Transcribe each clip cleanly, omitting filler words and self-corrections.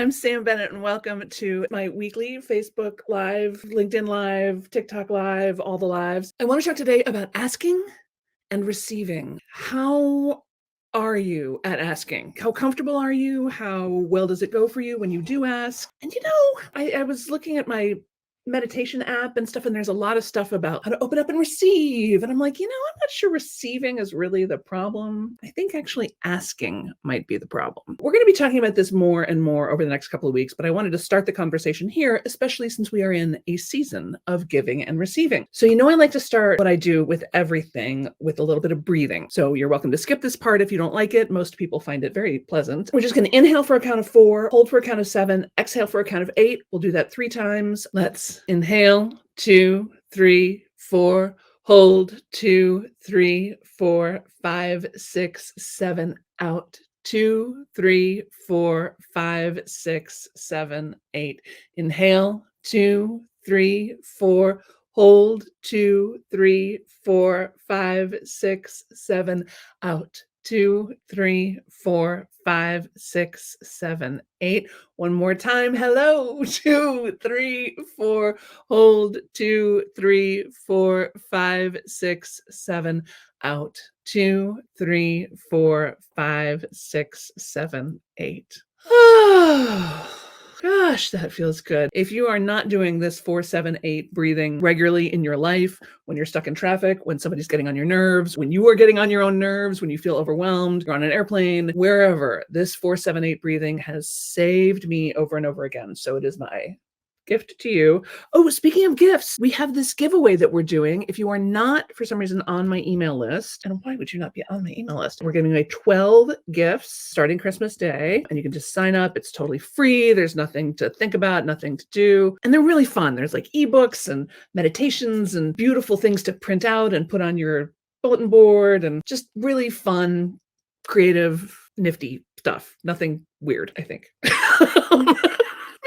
I'm Sam Bennett, and welcome to my weekly Facebook Live, LinkedIn Live, TikTok Live, all the lives. I want to talk today about asking and receiving. How are you at asking? How comfortable are you? How well does it go for you when you do ask? And I was looking at my meditation app and stuff, and there's a lot of stuff about how to open up and receive. And I'm like, I'm not sure receiving is really the problem. I think actually asking might be the problem. We're going to be talking about this more and more over the next couple of weeks, but I wanted to start the conversation here, especially since we are in a season of giving and receiving. So, I like to start what I do with everything with a little bit of breathing. So you're welcome to skip this part if you don't like it. Most people find it very pleasant. We're just going to inhale for a count of 4, hold for a count of 7, exhale for a count of 8. We'll do that 3 times. Let's inhale, 2, 3, 4, hold, 2, 3, 4, 5, 6, 7, out, 2, 3, 4, 5, 6, 7, 8. Inhale, 2, 3, 4, hold, 2, 3, 4, 5, 6, 7, out, 2, 3, 4, 5, 6, 7, 8. One more time. Hello. 2, 3, 4. Hold. 2, 3, 4, 5, 6, 7. Out. 2, 3, 4, 5, 6, 7, 8. Gosh, that feels good. If you are not doing this 4, 7, 8 breathing regularly in your life, when you're stuck in traffic, when somebody's getting on your nerves, when you are getting on your own nerves, when you feel overwhelmed, you're on an airplane, wherever, this 4, 7, 8 breathing has saved me over and over again. So it is my gift to you. Oh, speaking of gifts, we have this giveaway that we're doing. If you are not, for some reason, on my email list, and why would you not be on my email list? We're giving away 12 gifts starting Christmas Day, and you can just sign up. It's totally free. There's nothing to think about, nothing to do. And they're really fun. There's like ebooks and meditations and beautiful things to print out and put on your bulletin board, and just really fun, creative, nifty stuff. Nothing weird, I think.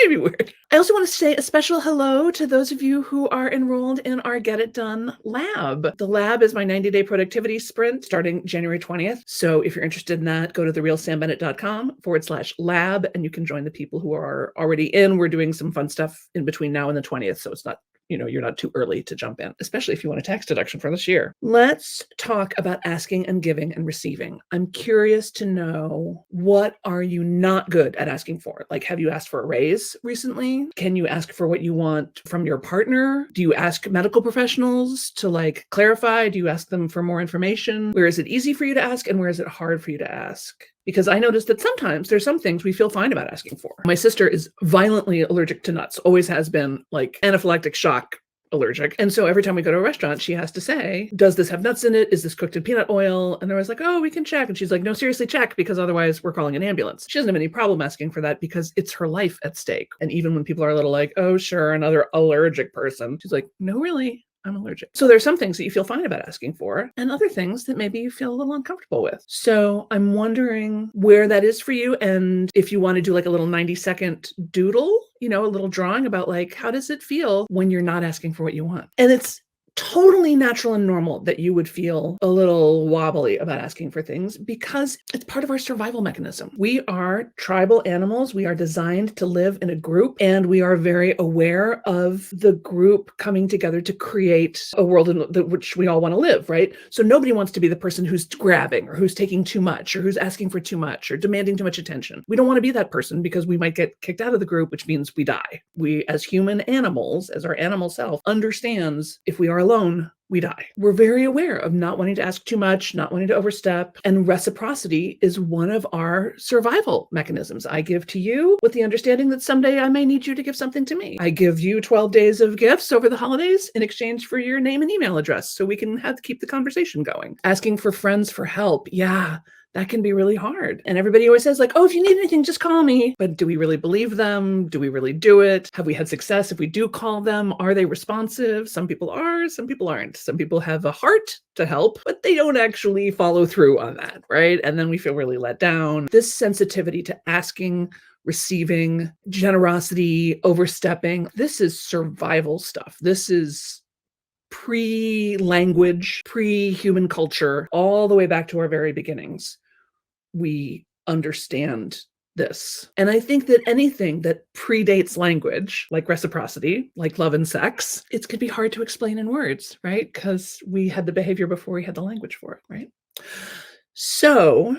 Maybe weird. I also want to say a special hello to those of you who are enrolled in our Get It Done lab. The lab is my 90-day productivity sprint starting January 20th. So if you're interested in that, go to therealsambennett.com/lab, and you can join the people who are already in. We're doing some fun stuff in between now and the 20th. So it's not, you're not too early to jump in, especially if you want a tax deduction for this year. Let's talk about asking and giving and receiving. I'm curious to know, what are you not good at asking for? Like, have you asked for a raise recently? Can you ask for what you want from your partner? Do you ask medical professionals to clarify? Do you ask them for more information? Where is it easy for you to ask, and where is it hard for you to ask? Because I noticed that sometimes there's some things we feel fine about asking for. My sister is violently allergic to nuts, always has been, like anaphylactic shock allergic. And so every time we go to a restaurant, she has to say, does this have nuts in it? Is this cooked in peanut oil? And they're always like, oh, we can check. And she's like, no, seriously, check, because otherwise we're calling an ambulance. She doesn't have any problem asking for that because it's her life at stake. And even when people are a little like, oh, sure, another allergic person, she's like, no, really, I'm allergic. So there's some things that you feel fine about asking for, and other things that maybe you feel a little uncomfortable with. So I'm wondering where that is for you. And if you want to do like a little 90-second doodle, a little drawing about how does it feel when you're not asking for what you want? And it's totally natural and normal that you would feel a little wobbly about asking for things, because it's part of our survival mechanism. We are tribal animals. We are designed to live in a group, and we are very aware of the group coming together to create a world in which we all want to live, right? So nobody wants to be the person who's grabbing, or who's taking too much, or who's asking for too much, or demanding too much attention. We don't want to be that person, because we might get kicked out of the group, which means we die. We, as human animals, as our animal self, understands if we are alone, we die. We're very aware of not wanting to ask too much, not wanting to overstep, and reciprocity is one of our survival mechanisms. I give to you with the understanding that someday I may need you to give something to me. I give you 12 days of gifts over the holidays in exchange for your name and email address so we can keep the conversation going. Asking for friends for help. Yeah, that can be really hard. And everybody always says oh, if you need anything, just call me. But do we really believe them? Do we really do it? Have we had success if we do call them? Are they responsive? Some people are, some people aren't. Some people have a heart to help, but they don't actually follow through on that, right? And then we feel really let down. This sensitivity to asking, receiving, generosity, overstepping, this is survival stuff. This is pre-language, pre-human culture, all the way back to our very beginnings. We understand this. And I think that anything that predates language, like reciprocity, like love and sex, it could be hard to explain in words, right? Because we had the behavior before we had the language for it, right? So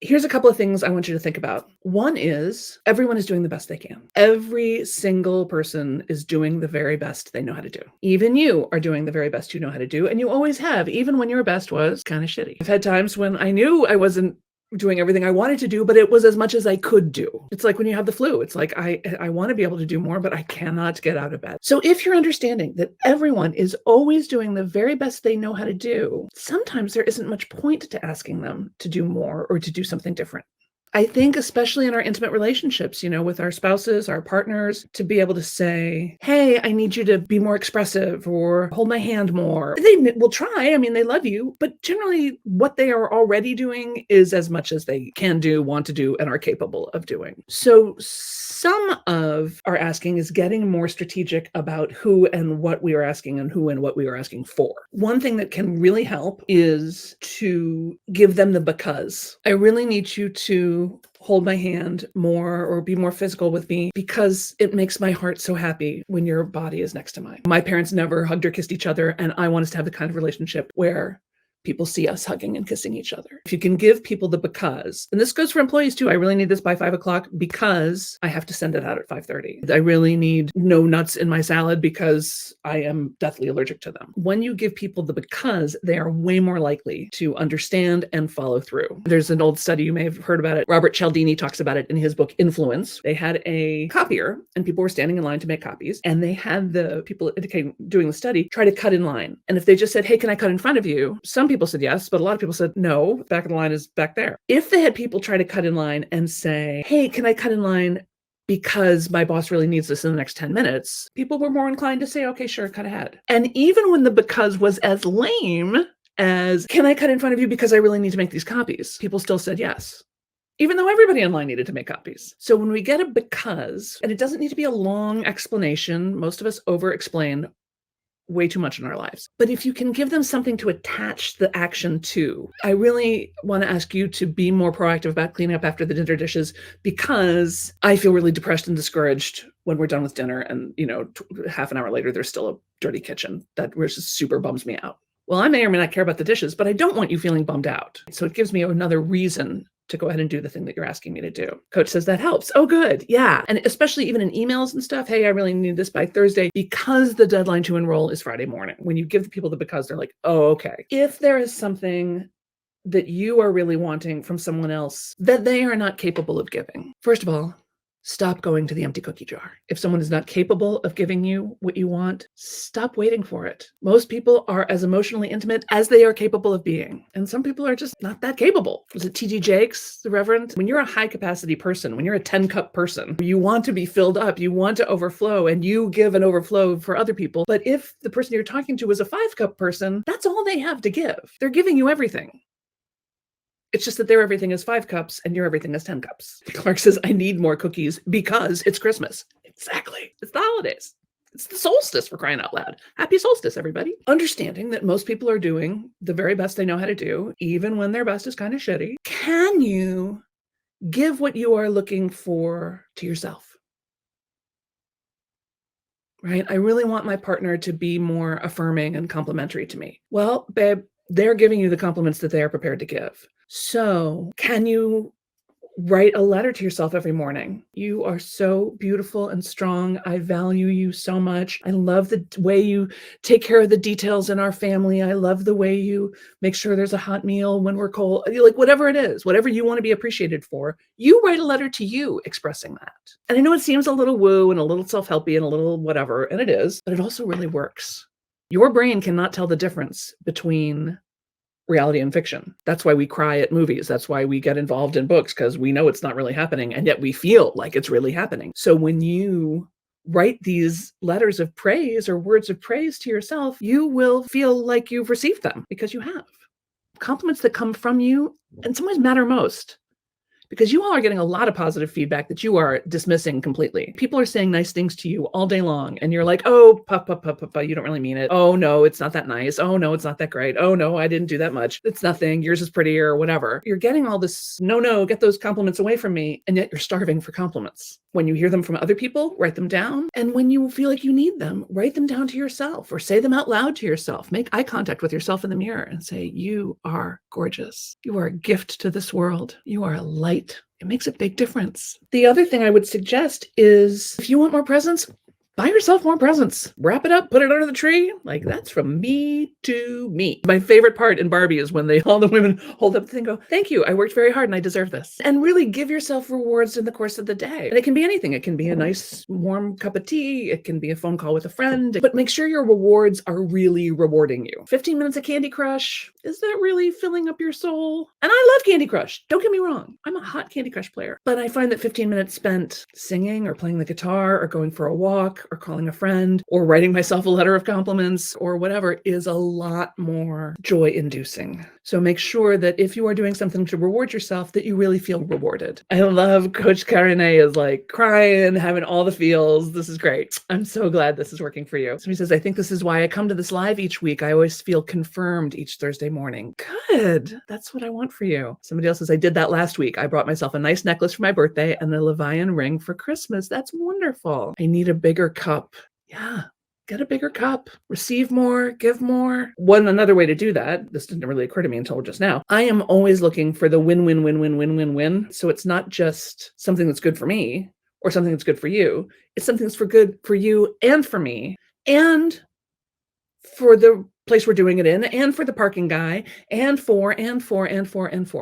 here's a couple of things I want you to think about. One is everyone is doing the best they can. Every single person is doing the very best they know how to do. Even you are doing the very best you know how to do, and you always have, even when your best was kind of shitty. I've had times when I knew I wasn't doing everything I wanted to do, but it was as much as I could do. It's like when you have the flu. It's like I want to be able to do more, but I cannot get out of bed. So if you're understanding that everyone is always doing the very best they know how to do, sometimes there isn't much point to asking them to do more or to do something different. I think especially in our intimate relationships, with our spouses, our partners, to be able to say, hey, I need you to be more expressive or hold my hand more. They will try. I mean, they love you, but generally what they are already doing is as much as they can do, want to do, and are capable of doing. So some of our asking is getting more strategic about who and what we are asking and who and what we are asking for. One thing that can really help is to give them the because. I really need you to hold my hand more or be more physical with me because it makes my heart so happy when your body is next to mine. My parents never hugged or kissed each other, and I want us to have the kind of relationship where people see us hugging and kissing each other. If you can give people the because, and this goes for employees too, I really need this by 5 o'clock because I have to send it out at 5:30. I really need no nuts in my salad because I am deathly allergic to them. When you give people the because, they are way more likely to understand and follow through. There's an old study, you may have heard about it. Robert Cialdini talks about it in his book, Influence. They had a copier and people were standing in line to make copies, and they had the people doing the study try to cut in line. And if they just said, hey, can I cut in front of you? Some people said yes, but a lot of people said no, back of the line is back there. If they had people try to cut in line and say, hey, can I cut in line because my boss really needs this in the next 10 minutes, people were more inclined to say, okay, sure, cut ahead. And even when the because was as lame as, can I cut in front of you because I really need to make these copies, people still said yes, even though everybody in line needed to make copies. So when we get a because, and it doesn't need to be a long explanation, most of us over-explain way too much in our lives. But if you can give them something to attach the action to, I really want to ask you to be more proactive about cleaning up after the dinner dishes, because I feel really depressed and discouraged when we're done with dinner and, half an hour later, there's still a dirty kitchen. That just super bums me out. Well, I may or may not care about the dishes, but I don't want you feeling bummed out. So it gives me another reason to go ahead and do the thing that you're asking me to do. Coach says that helps. Oh, good. Yeah. And especially even in emails and stuff. Hey, I really need this by Thursday because the deadline to enroll is Friday morning. When you give the people the because, they're like, oh, okay. If there is something that you are really wanting from someone else that they are not capable of giving, first of all, stop going to the empty cookie jar. If someone is not capable of giving you what you want, stop waiting for it. Most people are as emotionally intimate as they are capable of being. And some people are just not that capable. Was it T.D. Jakes, the Reverend? When you're a high capacity person, when you're a 10-cup person, you want to be filled up, you want to overflow, and you give an overflow for other people. But if the person you're talking to is a 5-cup person, that's all they have to give. They're giving you everything. It's just that their everything is 5 cups and your everything is 10 cups. Clark says, I need more cookies because it's Christmas. Exactly. It's the holidays. It's the solstice, for crying out loud. Happy solstice, everybody. Understanding that most people are doing the very best they know how to do, even when their best is kind of shitty. Can you give what you are looking for to yourself? Right? I really want my partner to be more affirming and complimentary to me. Well, babe, they're giving you the compliments that they are prepared to give. So can you write a letter to yourself every morning? You are so beautiful and strong. I value you so much. I love the way you take care of the details in our family. I love the way you make sure there's a hot meal when we're cold. Like whatever it is, whatever you want to be appreciated for, you write a letter to you expressing that. And I know it seems a little woo and a little self-helpy and a little whatever, and it is, but it also really works. Your brain cannot tell the difference between reality and fiction. That's why we cry at movies. That's why we get involved in books, because we know it's not really happening, and yet we feel like it's really happening. So when you write these letters of praise or words of praise to yourself, you will feel like you've received them because you have. Compliments that come from you in some ways matter most. because you all are getting a lot of positive feedback that you are dismissing completely. People are saying nice things to you all day long, and you're like, oh, you don't really mean it. Oh, no, it's not that nice. Oh, no, it's not that great. Oh, no, I didn't do that much. It's nothing. Yours is prettier, or whatever. You're getting all this, no, get those compliments away from me, and yet you're starving for compliments. When you hear them from other people, write them down. And when you feel like you need them, write them down to yourself or say them out loud to yourself. Make eye contact with yourself in the mirror and say, you are gorgeous. You are a gift to this world. You are a light. It makes a big difference. The other thing I would suggest is if you want more presents, buy yourself more presents. Wrap it up, put it under the tree. Like, that's from me to me. My favorite part in Barbie is when all the women hold up the thing and go, thank you, I worked very hard and I deserve this. And really give yourself rewards in the course of the day. And it can be anything. It can be a nice warm cup of tea. It can be a phone call with a friend. But make sure your rewards are really rewarding you. 15 minutes of Candy Crush, is that really filling up your soul? And I love Candy Crush. Don't get me wrong. I'm a hot Candy Crush player. But I find that 15 minutes spent singing or playing the guitar or going for a walk or calling a friend or writing myself a letter of compliments or whatever is a lot more joy-inducing. So make sure that if you are doing something to reward yourself, that you really feel rewarded. I love Coach Karine is like crying, having all the feels. This is great. I'm so glad this is working for you. Somebody says, I think this is why I come to this live each week. I always feel confirmed each Thursday morning. Good. That's what I want for you. Somebody else says, I did that last week. I brought myself a nice necklace for my birthday and a Levian ring for Christmas. That's wonderful. I need a bigger cup. Yeah. Get a bigger cup, receive more, give more. Another way to do that, this didn't really occur to me until just now. I am always looking for the win. So it's not just something that's good for me or something that's good for you. It's something that's good for you and for me and for the place we're doing it in and for the parking guy and for.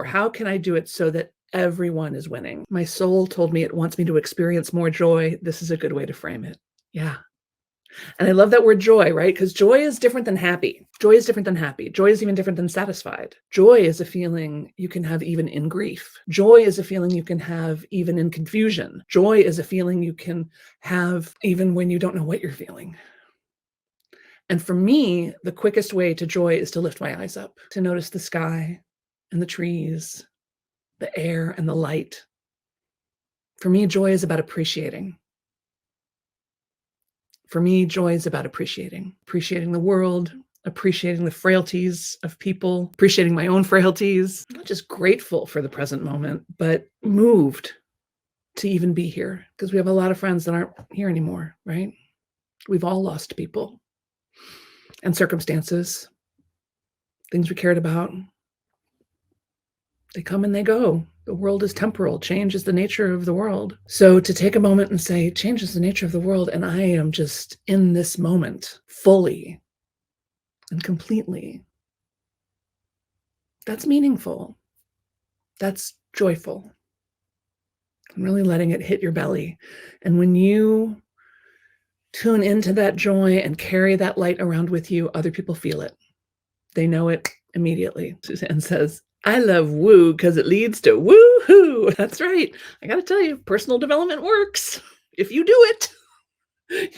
How can I do it so that everyone is winning? My soul told me it wants me to experience more joy. This is a good way to frame it. Yeah. And I love that word joy, right? Because joy is different than happy. Joy is different than happy. Joy is even different than satisfied. Joy is a feeling you can have even in grief. Joy is a feeling you can have even in confusion. Joy is a feeling you can have even when you don't know what you're feeling. And for me, the quickest way to joy is to lift my eyes up, to notice the sky and the trees, the air and the light. For me, joy is about appreciating. For me, joy is about appreciating the world, appreciating the frailties of people, appreciating my own frailties, not just grateful for the present moment, but moved to even be here because we have a lot of friends that aren't here anymore, right? We've all lost people and circumstances, things we cared about. They come and they go. The world is temporal. Change is the nature of the world. So to take a moment and say, change is the nature of the world, and I am just in this moment fully and completely, that's meaningful. That's joyful. I'm really letting it hit your belly. And when you tune into that joy and carry that light around with you, other people feel it. They know it immediately. Suzanne says, I love woo because it leads to woo-hoo. That's right. I got to tell you, personal development works. If you do it,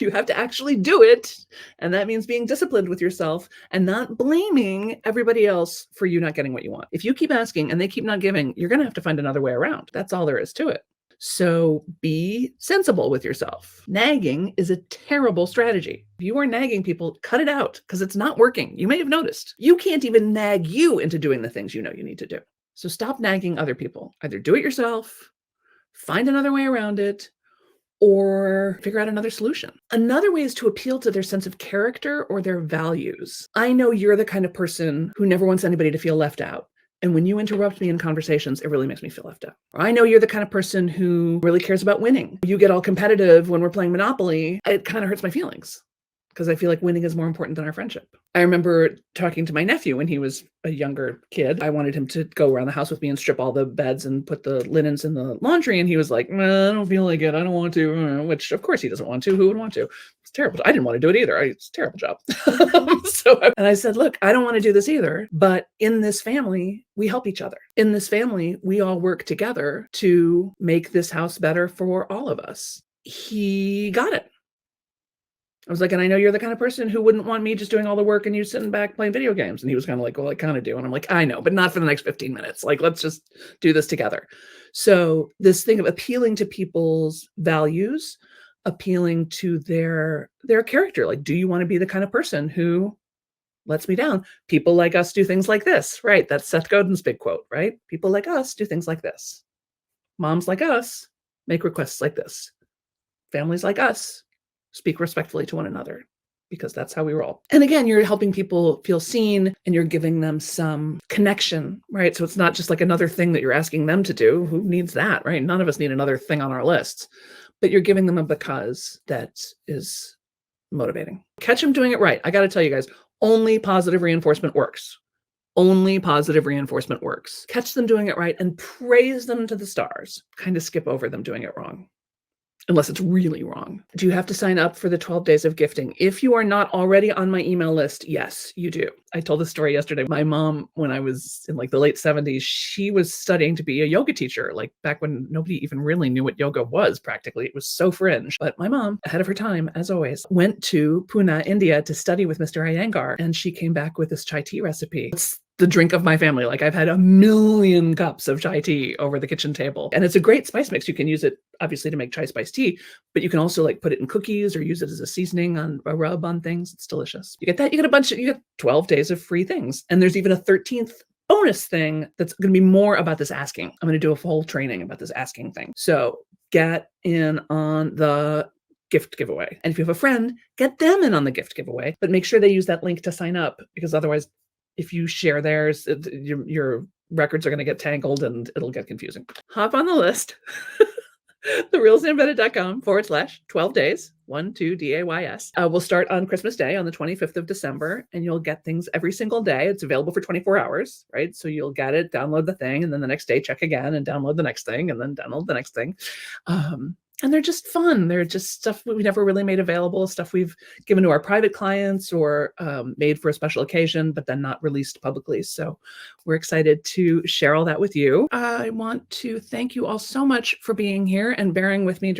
you have to actually do it. And that means being disciplined with yourself and not blaming everybody else for you not getting what you want. If you keep asking and they keep not giving, you're going to have to find another way around. That's all there is to it. So be sensible with yourself. Nagging is a terrible strategy. If you are nagging people, cut it out because it's not working. You may have noticed. You can't even nag you into doing the things you know you need to do. So stop nagging other people. Either do it yourself, find another way around it, or figure out another solution. Another way is to appeal to their sense of character or their values. I know you're the kind of person who never wants anybody to feel left out. And when you interrupt me in conversations, it really makes me feel left out. Or I know you're the kind of person who really cares about winning. You get all competitive when we're playing Monopoly. It kind of hurts my feelings because I feel like winning is more important than our friendship. I remember talking to my nephew when he was a younger kid. I wanted him to go around the house with me and strip all the beds and put the linens in the laundry. And he was like, I don't feel like it. I don't want to, which of course he doesn't want to. Who would want to? It's terrible. I didn't want to do it either. It's a terrible job. And I said, look, I don't want to do this either. But in this family, we help each other. In this family, we all work together to make this house better for all of us. He got it. I was like, and I know you're the kind of person who wouldn't want me just doing all the work and you sitting back playing video games. And he was kind of like, well, I kind of do. And I'm like, I know, but not for the next 15 minutes. Like, let's just do this together. So this thing of appealing to people's values, appealing to their character. Like, do you want to be the kind of person who lets me down? People like us do things like this, right? That's Seth Godin's big quote, right? People like us do things like this. Moms like us make requests like this. Families like us speak respectfully to one another, because that's how we roll. And again, you're helping people feel seen and you're giving them some connection, right? So it's not just like another thing that you're asking them to do. Who needs that, right? None of us need another thing on our lists, but you're giving them a because that is motivating. Catch them doing it right. I got to tell you guys, only positive reinforcement works. Only positive reinforcement works. Catch them doing it right and praise them to the stars. Kind of skip over them doing it wrong, unless it's really wrong. Do you have to sign up for the 12 days of gifting? If you are not already on my email list, yes, you do. I told this story yesterday. My mom, when I was in like the late 70s, she was studying to be a yoga teacher, like back when nobody even really knew what yoga was practically. It was so fringe. But my mom, ahead of her time, as always, went to Pune, India to study with Mr. Iyengar. And she came back with this chai tea recipe. It's the drink of my family. Like, I've had a million cups of chai tea over the kitchen table. And it's a great spice mix. You can use it obviously to make chai spice tea, but you can also like put it in cookies or use it as a seasoning on a rub on things. It's delicious. You get that, you get 12 days of free things. And there's even a 13th bonus thing that's going to be more about this asking. I'm going to do a full training about this asking thing. So get in on the gift giveaway. And if you have a friend, get them in on the gift giveaway, but make sure they use that link to sign up, because otherwise, if you share theirs, your records are going to get tangled and it'll get confusing. Hop on the list, therealsambennett.com/12 days, 12 days. We'll start on Christmas Day on the 25th of December, and you'll get things every single day. It's available for 24 hours, right? So you'll get it, download the thing, and then the next day check again and download the next thing, and then download the next thing. And they're just fun. They're just stuff we never really made available, stuff we've given to our private clients or made for a special occasion, but then not released publicly. So we're excited to share all that with you. I want to thank you all so much for being here and bearing with me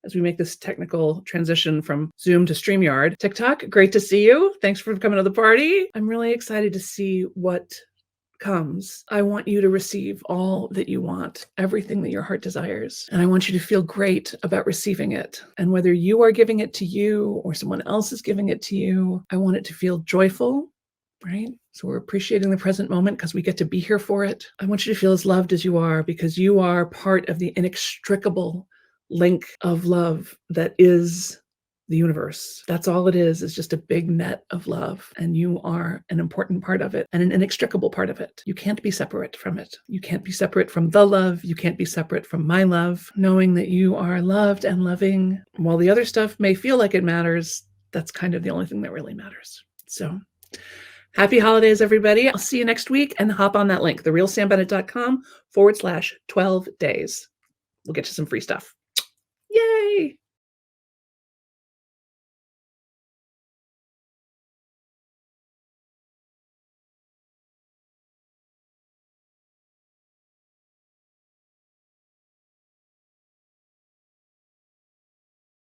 as we make this technical transition from Zoom to StreamYard. TikTok, great to see you. Thanks for coming to the party. I'm really excited to see what comes. I want you to receive all that you want, everything that your heart desires. And I want you to feel great about receiving it. And whether you are giving it to you or someone else is giving it to you, I want it to feel joyful, right? So we're appreciating the present moment because we get to be here for it. I want you to feel as loved as you are, because you are part of the inextricable link of love that is the universe. That's all it is just a big net of love. And you are an important part of it and an inextricable part of it. You can't be separate from it. You can't be separate from the love. You can't be separate from my love. Knowing that you are loved and loving, while the other stuff may feel like it matters, that's kind of the only thing that really matters. So happy holidays, everybody. I'll see you next week, and hop on that link, therealsambennett.com/12 days. We'll get you some free stuff. Yay!